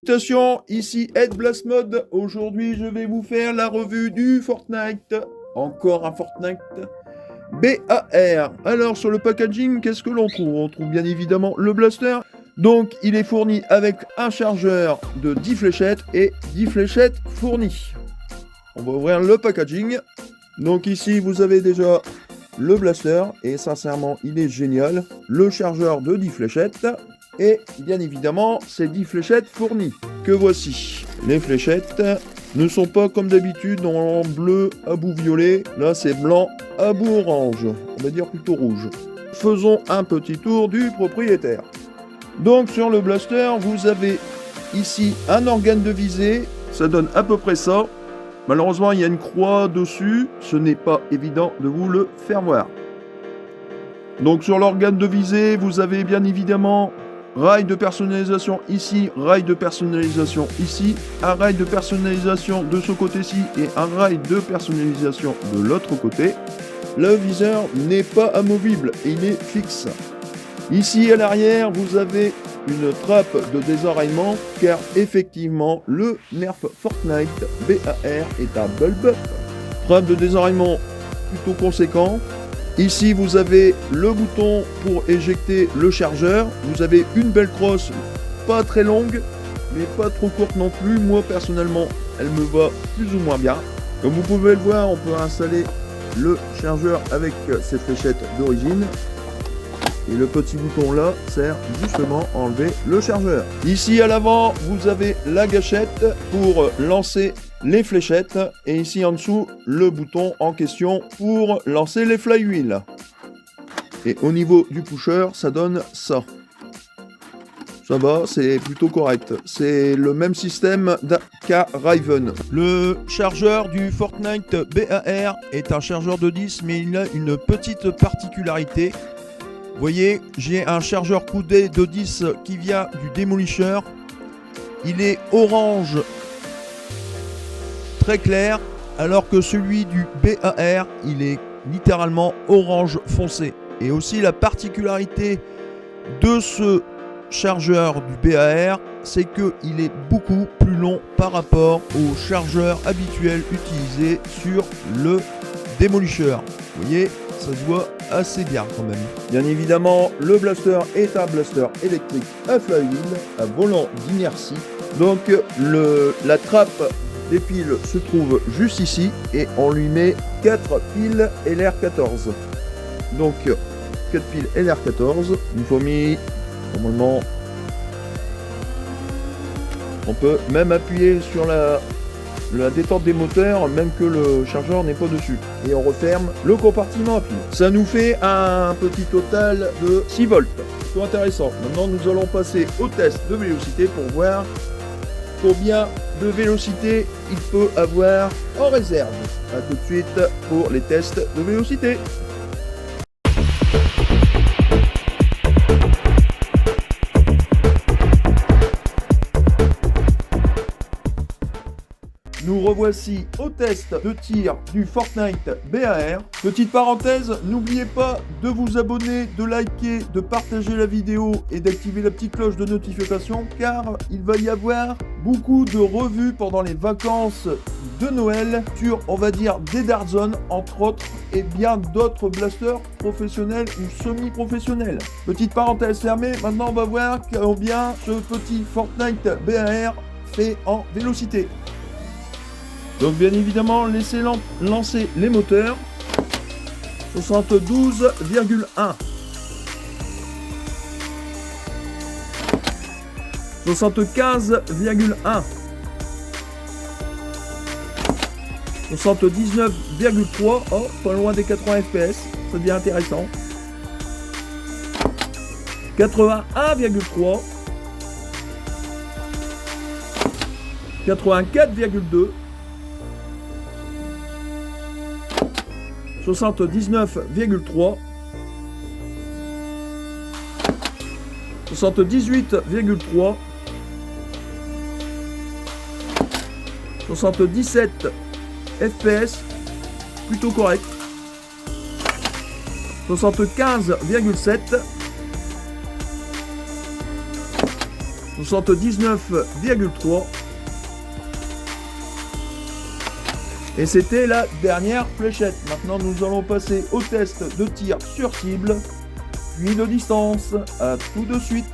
Salutations, ici Ed Blast Mode. Aujourd'hui, je vais vous faire la revue du Fortnite. Encore un Fortnite BAR. Alors, sur le packaging, qu'est-ce que l'on trouve? On trouve bien évidemment le blaster. Donc, il est fourni avec un chargeur de 10 fléchettes et 10 fléchettes fournies. On va ouvrir le packaging. Donc ici, vous avez déjà le blaster. Et sincèrement, il est génial. Le chargeur de 10 fléchettes. Et bien évidemment, ces 10 fléchettes fournies. Que voici. Les fléchettes ne sont pas comme d'habitude en bleu à bout violet. Là, c'est blanc à bout orange. On va dire plutôt rouge. Faisons un petit tour du propriétaire. Donc sur le blaster, vous avez ici un organe de visée. Ça donne à peu près ça. Malheureusement, il y a une croix dessus. Ce n'est pas évident de vous le faire voir. Donc sur l'organe de visée, vous avez bien évidemment rail de personnalisation ici, rail de personnalisation ici, un rail de personnalisation de ce côté-ci et un rail de personnalisation de l'autre côté. Le viseur n'est pas amovible et il est fixe. Ici à l'arrière, vous avez une trappe de désenraillement car effectivement le Nerf Fortnite BAR est un bulb. Trappe de désenraillement plutôt conséquent. Ici, vous avez le bouton pour éjecter le chargeur. Vous avez une belle crosse, pas très longue, mais pas trop courte non plus. Moi, personnellement, elle me va plus ou moins bien. Comme vous pouvez le voir, on peut installer le chargeur avec ses fléchettes d'origine. Et le petit bouton là sert justement à enlever le chargeur. Ici à l'avant, vous avez la gâchette pour lancer les fléchettes. Et ici en dessous, le bouton en question pour lancer les flywheels. Et au niveau du pusher, ça donne ça. Ça va, c'est plutôt correct. C'est le même système qu'à Raven. Le chargeur du Fortnite BAR est un chargeur de 10, mais il a une petite particularité. Vous voyez, j'ai un chargeur coudé de 10 qui vient du Demolisher. Il est orange très clair, alors que celui du BAR, il est littéralement orange foncé. Et aussi la particularité de ce chargeur du BAR, c'est qu'il est beaucoup plus long par rapport au chargeur habituel utilisé sur le Demolisher. Vous voyez, ça se voit assez bien quand même. Bien évidemment, le blaster est un blaster électrique à flywheel, à volant d'inertie. Donc la trappe des piles se trouve juste ici et on lui met 4 piles LR14. Donc 4 piles LR14, une fois mis, normalement on peut même appuyer sur la détente des moteurs, même que le chargeur n'est pas dessus. Et on referme le compartiment à pile. Ça nous fait un petit total de 6 volts. C'est intéressant. Maintenant, nous allons passer au test de vélocité pour voir combien de vélocité il peut avoir en réserve. A tout de suite pour les tests de vélocité. Nous revoici au test de tir du Fortnite BAR. Petite parenthèse, n'oubliez pas de vous abonner, de liker, de partager la vidéo et d'activer la petite cloche de notification car il va y avoir beaucoup de revues pendant les vacances de Noël sur, on va dire, des Dart Zone entre autres et bien d'autres blasters professionnels ou semi-professionnels. Petite parenthèse fermée, maintenant on va voir combien ce petit Fortnite BAR fait en vélocité. Donc bien évidemment, laissez lancer les moteurs. 72,1. 75,1. 79,3. Oh, pas loin des 80 fps. Ça devient intéressant. 81,3. 84,2. 79,3, 78,3, 77 fps, plutôt correct, 75,7, 79,3. Et c'était la dernière fléchette. Maintenant, nous allons passer au test de tir sur cible, puis de distance. À tout de suite.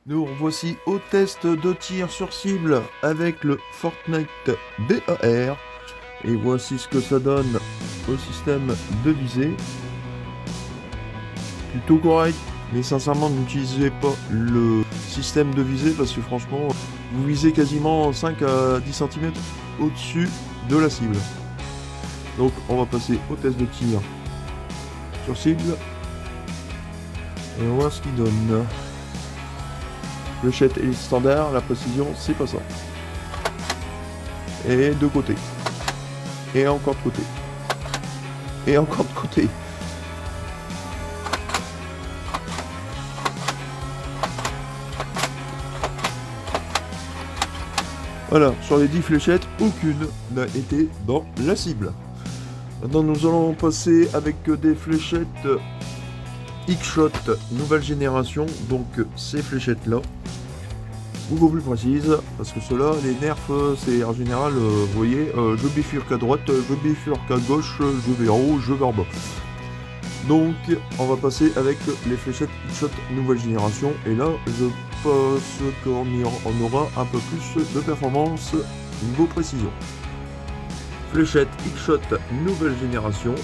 Nous voici au test de tir sur cible avec le Fortnite BAR. Et voici ce que ça donne au système de visée. Plutôt correct, mais sincèrement n'utilisez pas le système de visée parce que franchement vous visez quasiment 5 à 10 cm au-dessus de la cible. Donc on va passer au test de tir sur cible. Et on va voir ce qu'il donne. Fléchette et standard, la précision c'est pas ça. Et de côté. Et encore de côté. Et encore de côté. Voilà, sur les 10 fléchettes, aucune n'a été dans la cible. Maintenant nous allons passer avec des fléchettes X-Shot nouvelle génération, donc ces fléchettes là. Beaucoup plus précise, parce que ceux-là, les nerfs, c'est en général, vous voyez, je bifurque à droite, je bifurque à gauche, je vais en haut, je vais en bas. Donc, on va passer avec les fléchettes X-Shot nouvelle génération, et là, je pense qu'on aura un peu plus de performance niveau précision. Fléchette X-Shot nouvelle génération,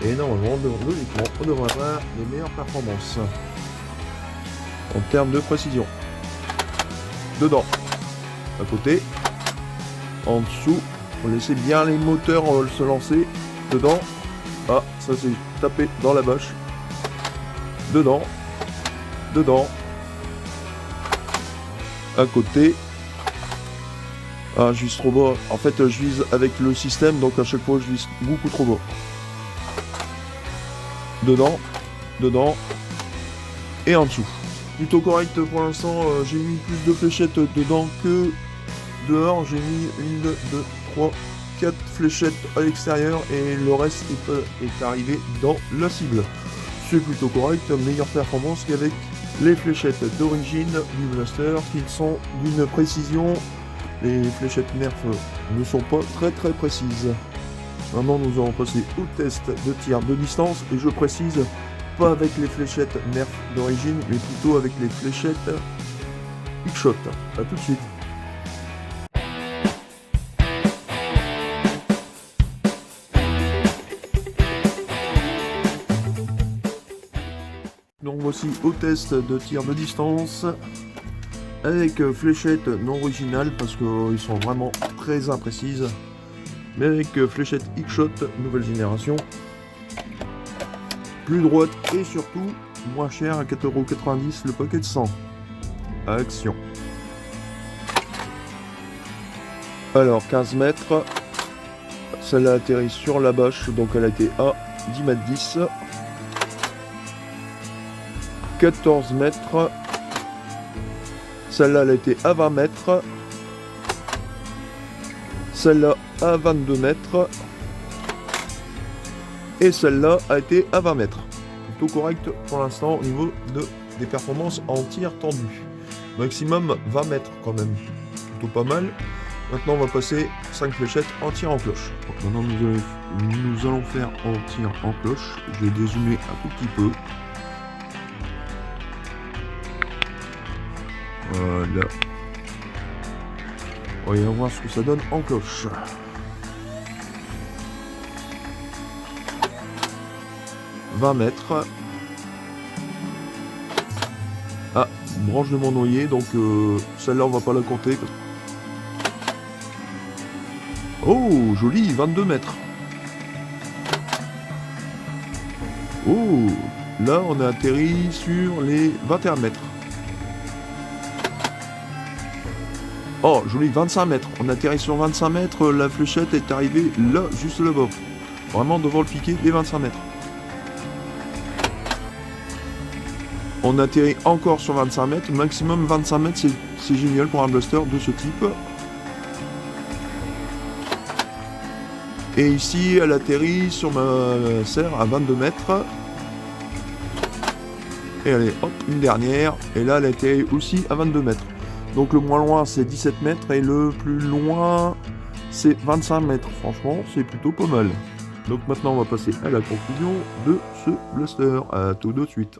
et normalement, logiquement, on devrait avoir les meilleures performances en termes de précision. Dedans, à côté, en dessous, on laisse bien les moteurs se lancer. Dedans, ah, ça c'est tapé dans la bâche. Dedans, dedans, à côté. Ah, je vise trop bas. En fait, je vise avec le système, donc à chaque fois, je vise beaucoup trop bas. Dedans, dedans, et en dessous. Plutôt correct pour l'instant, j'ai mis plus de fléchettes dedans que dehors. J'ai mis 1, 2, 3, 4 fléchettes à l'extérieur et le reste est arrivé dans la cible. C'est plutôt correct, meilleure performance qu'avec les fléchettes d'origine du blaster qui sont d'une précision. Les fléchettes Nerf ne sont pas très précises. Maintenant nous allons passer au test de tir de distance et je précise, pas avec les fléchettes Nerf d'origine, mais plutôt avec les fléchettes X-Shot. A tout de suite. Donc voici au test de tir de distance avec fléchettes non originales parce qu'ils sont vraiment très imprécises, mais avec fléchettes X-Shot nouvelle génération. Plus droite et surtout moins cher à 4,90€ le paquet de 100. Action. Alors 15 mètres. Celle-là atterrit sur la bâche, donc elle a été à 10 mètres 10. 14 mètres. Celle-là elle a été à 20 mètres. Celle-là à 22 mètres. Et celle-là a été à 20 mètres. Plutôt correct pour l'instant au niveau des performances en tir tendu. Maximum 20 mètres quand même. Plutôt pas mal. Maintenant on va passer 5 fléchettes en tir en cloche. Donc maintenant nous allons faire en tir en cloche. Je vais dézoomer un tout petit peu. Voilà. On va voir ce que ça donne en cloche. « 20 mètres. Ah, branche de mon noyer, donc celle-là on va pas la compter. Oh, joli, 22 mètres. Oh, là on a atterri sur les 21 mètres. Oh, joli, 25 mètres. On atterrit sur 25 mètres, la fléchette est arrivée là, juste là-bas. Vraiment devant le piquet des 25 mètres. On atterrit encore sur 25 mètres, maximum 25 mètres, c'est génial pour un blaster de ce type. Et ici, elle atterrit sur ma serre à 22 mètres. Et allez, hop, une dernière. Et là, elle atterrit aussi à 22 mètres. Donc le moins loin, c'est 17 mètres. Et le plus loin, c'est 25 mètres. Franchement, c'est plutôt pas mal. Donc maintenant, on va passer à la conclusion de ce blaster. À tout de suite.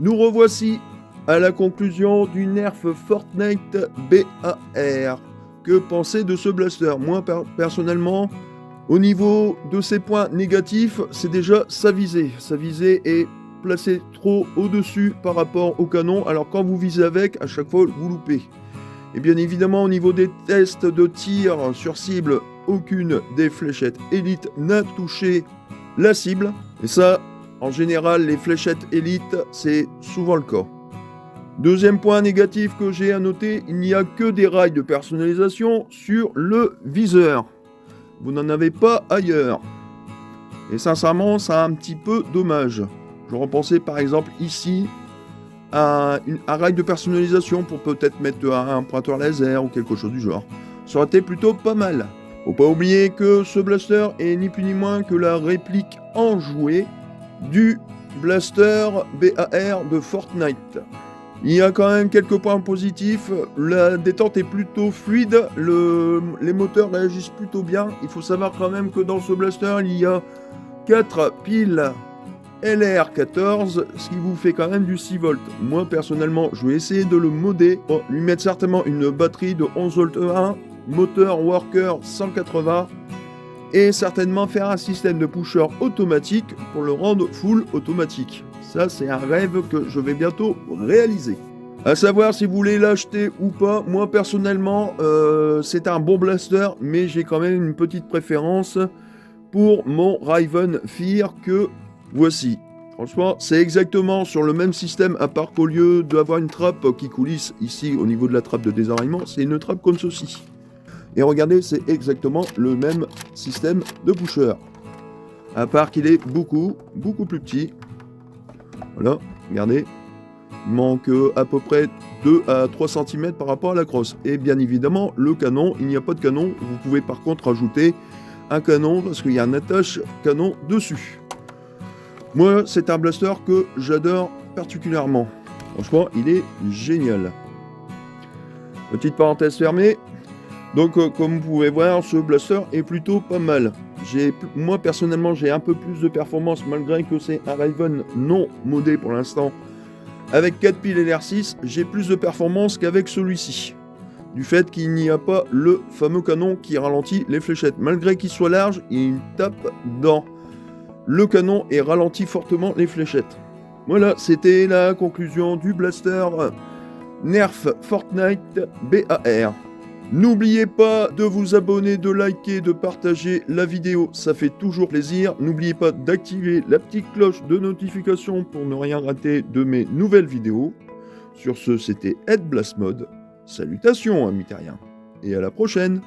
Nous revoici à la conclusion du Nerf Fortnite BAR. Que penser de ce blaster? Moi, personnellement, au niveau de ses points négatifs, c'est déjà sa visée. Sa visée est placée trop au-dessus par rapport au canon, alors quand vous visez avec, à chaque fois, vous loupez. Et bien évidemment, au niveau des tests de tir sur cible, aucune des fléchettes Elite n'a touché la cible. Et ça, en général, les fléchettes Elite, c'est souvent le cas. Deuxième point négatif que j'ai à noter, il n'y a que des rails de personnalisation sur le viseur. Vous n'en avez pas ailleurs. Et sincèrement, c'est un petit peu dommage. Je repensais par exemple ici à un rail de personnalisation pour peut-être mettre un pointeur laser ou quelque chose du genre. Ça aurait été plutôt pas mal. Faut pas oublier que ce blaster est ni plus ni moins que la réplique enjouée du blaster BAR de Fortnite. Il y a quand même quelques points positifs, la détente est plutôt fluide, les moteurs réagissent plutôt bien. Il faut savoir quand même que dans ce blaster, il y a 4 piles LR14, ce qui vous fait quand même du 6 volts. Moi personnellement, je vais essayer de le modder, pour lui mettre certainement une batterie de 11 volts 1, moteur Worker 180, et certainement faire un système de pusher automatique pour le rendre full automatique. Ça, c'est un rêve que je vais bientôt réaliser. À savoir si vous voulez l'acheter ou pas, moi personnellement, c'est un bon blaster, mais j'ai quand même une petite préférence pour mon Raven Fear que voici. Franchement, c'est exactement sur le même système, à part qu'au lieu d'avoir une trappe qui coulisse ici au niveau de la trappe de désenraillement, c'est une trappe comme ceci. Et regardez, c'est exactement le même système de pusher. À part qu'il est beaucoup plus petit. Voilà, regardez. Il manque à peu près 2 à 3 cm par rapport à la crosse. Et bien évidemment, le canon, il n'y a pas de canon. Vous pouvez par contre ajouter un canon parce qu'il y a un attache canon dessus. Moi, c'est un blaster que j'adore particulièrement. Franchement, il est génial. Petite parenthèse fermée. Donc, comme vous pouvez voir, ce blaster est plutôt pas mal. Moi, personnellement, j'ai un peu plus de performance, malgré que c'est un Raven non modé pour l'instant. Avec 4 piles LR6, j'ai plus de performance qu'avec celui-ci. Du fait qu'il n'y a pas le fameux canon qui ralentit les fléchettes. Malgré qu'il soit large, il tape dans le canon et ralentit fortement les fléchettes. Voilà, c'était la conclusion du blaster Nerf Fortnite BAR. N'oubliez pas de vous abonner, de liker, de partager la vidéo, ça fait toujours plaisir. N'oubliez pas d'activer la petite cloche de notification pour ne rien rater de mes nouvelles vidéos. Sur ce, c'était Ed Blasmode. Salutations, amis terriens, et à la prochaine!